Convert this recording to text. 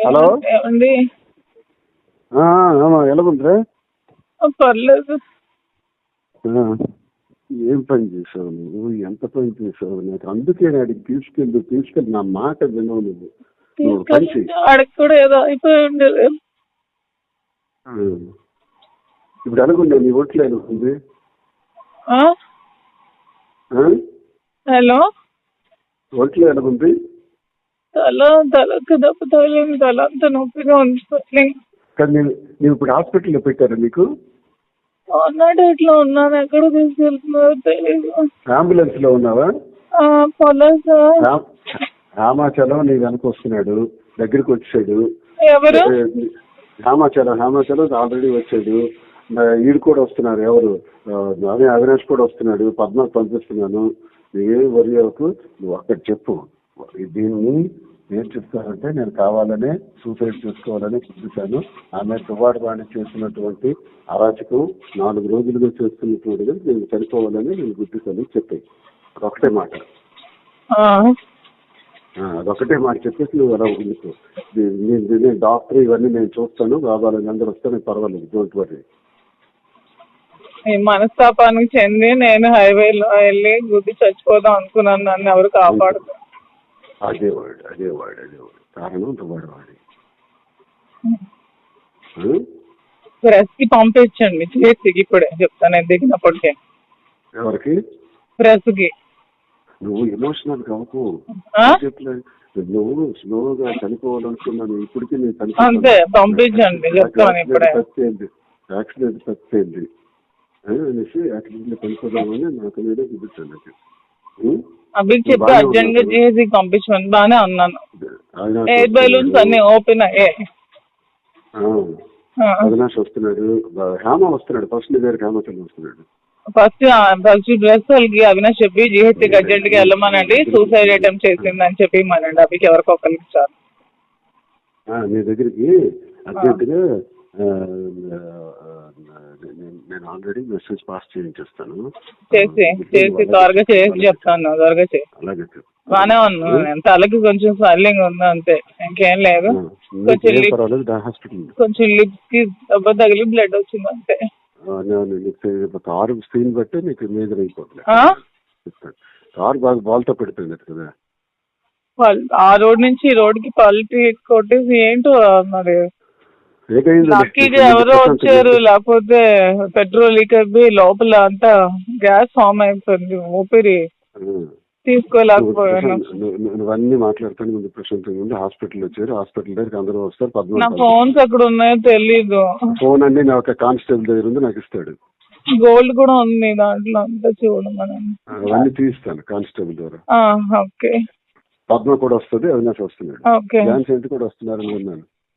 Hello ఏమండి? ఎలాగుందిరా? పర్లేదు. ఏం పని చేసావు నువ్వు? ఎంత పని చేసావు? నాకు అందుకే అడిగి తీసుకెళ్ళి నా మాట వినవు నువ్వు. ఆడికి కూడా ఏదో అయిపోయి ఉండేది. ఇప్పుడు అనుకుంటా నీ ఒంట్లో ఎలాగుంది? హలో, ఒంట్లో ఎలాగుంది? తలకు దెబ్బ తగిలింది. తల అంతా నొప్పిగా ఉంది. కానీ నేను ఇప్పుడు హాస్పిటల్లో పెట్టారా నీకు? అన్నాడు ఇట్లా ఉన్నాను. ఎక్కడ తీసుకెళ్తున్నారో తెలియదు. అంబులెన్స్ లో ఉన్నావా? రామాచలం నీ వెనక వస్తున్నాడు, దగ్గరికి వచ్చాడు. ఎవరు? రామాచలం ఆల్రెడీ వచ్చాడు. ఈడు కూడా వస్తున్నారు. ఎవరు? అవినాష్ కూడా వస్తున్నాడు. పద్మాకు పంపిస్తున్నాను. నువ్వేం వరి అవ్వకు. నువ్వు అక్కడ చెప్పు. దీన్ని ఏం చెప్తానంటే, నేను కావాలనే సూసైడ్ చేసుకోవాలని చూపించాను. ఆమె దువ్వాడవాణి చేసినటువంటి అరాచకం 4 రోజులుగా చేస్తున్నటువంటి నేను చనిపోవాలని నేను గుర్తిస్తాను చెప్పాయి. అదొకటే మాట. అదొకటే మాట చెప్పేసి నువ్వు అలా ఉండుకో. నేను డాక్టర్ ఇవన్నీ నేను చూస్తాను. బాబాలని అందరూ వస్తే నేను పర్వాలేదు, డోంట్ వరీ. ఈ మనస్తాపానికి చెంది నేను హైవేలో వెళ్ళి గుద్ది చచ్చిపోదాం అనుకున్నాను. నన్ను ఎవరు కాపాడుతారు? అదే వాడు కారణం దువ్వాడవాడి. ప్రెస్ కి పంపించండి చేతికి. ఇప్పుడే చెప్తాను నేను దిగినప్పటికే. ఎవరికి? ప్రెస్ కి. నువ్వు ఎమోషనల్ కావు. నువ్వు స్లోగా చనిపోవాలనుకున్నాను. ఇప్పటికీ నేను అంతే, పంపించండి చెప్తాను ఇప్పుడే. యాక్సిడెంట్ తప్పింది అనేసి యాక్సిడెంట్ లో చనిపోదామని నాకు నేనే చూపించాను. అభికి చెప్పి అర్జెంట్ గా చేసి పంపించమని బానే అన్నాను. ఎయిర్ బెలూన్స్ అన్ని ఓపెన్ అయ్యాయి. అవినాష్ వస్తున్నాడు, హేమ వస్తున్నాడు. ఫస్ట్ గారికి హేమచంద్ర వస్తున్నాడు. ఫస్ట్ డ్రెస్ వాళ్ళకి అవినాష్ చెప్పి జీహెచ్కి అర్జెంట్ గా వెళ్ళమనండి, సూసైడ్ అటెంప్ట్ చేసింది అని చెప్పి ఇమ్మనండి. అభికి ఎవరికి ఒకరికి ఇచ్చారు. నీ దగ్గరికి అర్జెంట్ గా నేను ఆల్రెడీ మెసేజ్ పాస్ చేయించేస్తాను. చేసి త్వరగా చేసి చెప్తాను. త్వరగా చేసి. అలాగే బానే ఉన్నాను. తలకి కొంచెం స్వెల్లింగ్ ఉంది అంతే, ఇంకేం లేదు. కొంచెం లిప్స్ కి దెబ్బ తగిలి బ్లడ్ వచ్చింది అంతే. కారు స్క్రీన్ బట్టి నీకు మేజర్ అయిపోతుంది. కారు బాగా బాల్తో పెడుతుంది కదా. ఆ రోడ్ నుంచి ఈ రోడ్ కి క్వాలిటీ కొట్టేసి ఏంటో మరి లక్కీగా ఎవరో వచ్చారు. లేకపోతే పెట్రోల్ లీక్ అయిపోయి లోపల అంతా గ్యాస్ ఫామ్ అయిపోయింది. ఊపిరి తీసుకోలేకపోయాను. నువ్వన్నీ మాట్లాడుతాను ముందు ప్రశాంతంగా ఉంది. హాస్పిటల్ వచ్చారు. హాస్పిటల్ దగ్గరికి అందరూ వస్తారు. నా ఫోన్స్ ఎక్కడ ఉన్నాయో తెలీదు. ఫోన్ అన్ని నా ఒక కానిస్టేబుల్ దగ్గర ఉంది, నాకు ఇస్తాడు. గోల్డ్ కూడా ఉంది దాంట్లో, అంతా చూడమని. అవన్నీ తీస్తాను కానిస్టేబుల్ ద్వారా. ఓకే. పద్మ కూడా వస్తుంది, అవినాష్ వస్తున్నాడు, ఓకే. ఝాన్సీ కూడా వస్తున్నారు అనుకున్నాను.